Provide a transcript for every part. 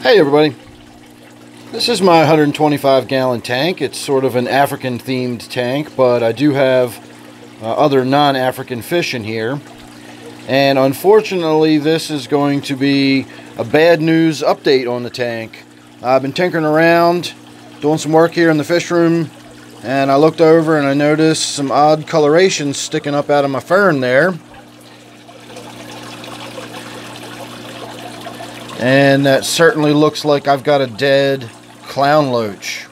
Hey everybody, this is my 125 gallon tank. It's sort of an African themed tank, but I do have other non-African fish in here. And unfortunately this is going to be a bad news update on the tank. I've been tinkering around, doing some work here in the fish room, and I looked over and I noticed some odd coloration sticking up out of my fern there. And that certainly looks like I've got a dead clown loach.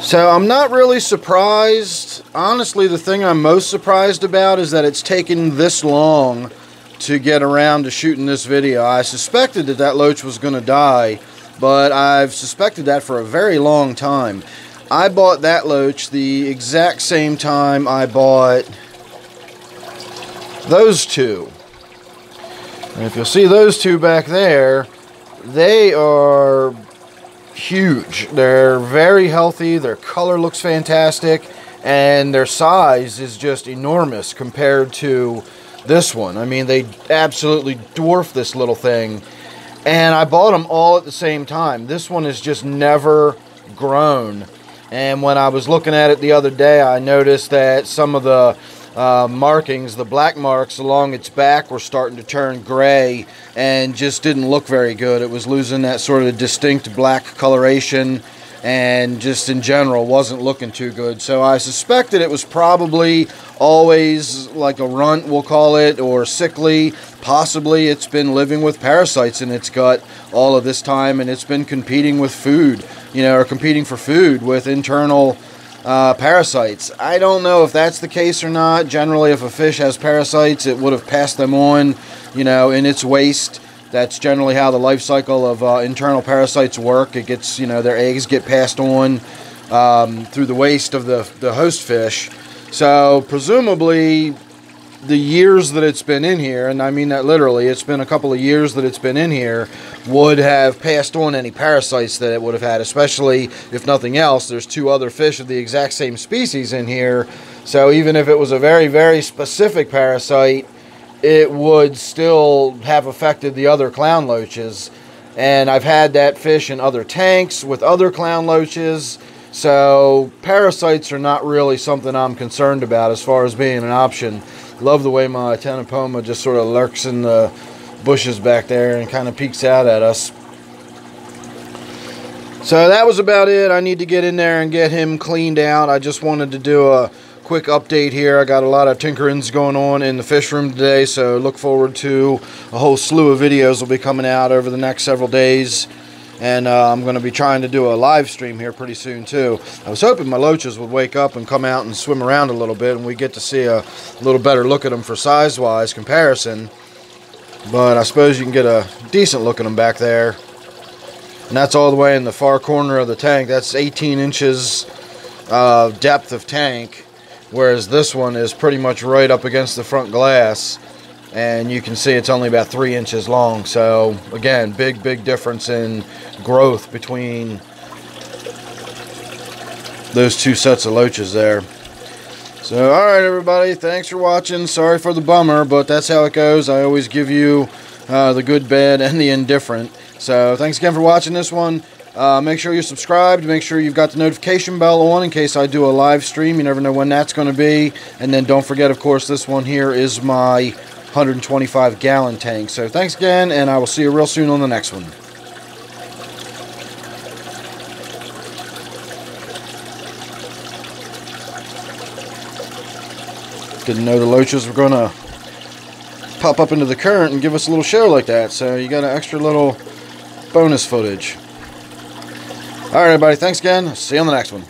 So I'm not really surprised. Honestly, the thing I'm most surprised about is that it's taken this long to get around to shooting this video. I suspected that loach was going to die, but I've suspected that for a very long time. I bought that loach the exact same time I bought those two. And if you'll see those two back there, they are huge. They're very healthy, their color looks fantastic, and their size is just enormous compared to this one. I mean, they absolutely dwarf this little thing. And I bought them all at the same time. This one has just never grown. And when I was looking at it the other day, I noticed that some of the markings, the black marks along its back, were starting to turn gray and just didn't look very good. It was losing that sort of distinct black coloration and just in general wasn't looking too good. So I suspected it was probably always like a runt, we'll call it, or sickly. Possibly it's been living with parasites in its gut all of this time, and it's been competing with food, or competing for food with internal parasites. I don't know if that's the case or not. Generally, if a fish has parasites, it would have passed them on, in its waste. That's generally how the life cycle of internal parasites work. It gets, their eggs get passed on through the waste of the host fish. So presumably the years that it's been in here, and I mean that literally, it's been a couple of years that it's been in here, would have passed on any parasites that it would have had, especially if nothing else. There's two other fish of the exact same species in here, so even if it was a very, very specific parasite, it would still have affected the other clown loaches. And I've had that fish in other tanks with other clown loaches, so parasites are not really something I'm concerned about as far as being an option. Love the way my Tenopoma just sort of lurks in the bushes back there and kind of peeks out at us. So that was about it. I need to get in there and get him cleaned out. I just wanted to do a quick update here. I got a lot of tinkerings going on in the fish room today, so look forward to a whole slew of videos will be coming out over the next several days. And I'm going to be trying to do a live stream here pretty soon too. I was hoping my loaches would wake up and come out and swim around a little bit, and we get to see a little better look at them for size-wise comparison. But I suppose you can get a decent look at them back there. And that's all the way in the far corner of the tank. That's 18 inches depth of tank, whereas this one is pretty much right up against the front glass. And you can see it's only about 3 inches long. So again, big difference in growth between those two sets of loaches there. So alright everybody, thanks for watching. Sorry for the bummer, but that's how it goes. I always give you the good, bad, and the indifferent. So thanks again for watching this one. Make sure you're subscribed. Make sure you've got the notification bell on in case I do a live stream. You never know when that's going to be. And then don't forget, of course, this one here is my 125 gallon tank. So thanks again, and I will see you real soon on the next one. Didn't know the loaches were going to pop up into the current and give us a little show like that, so you got an extra little bonus footage. Alright everybody, thanks again. See you on the next one.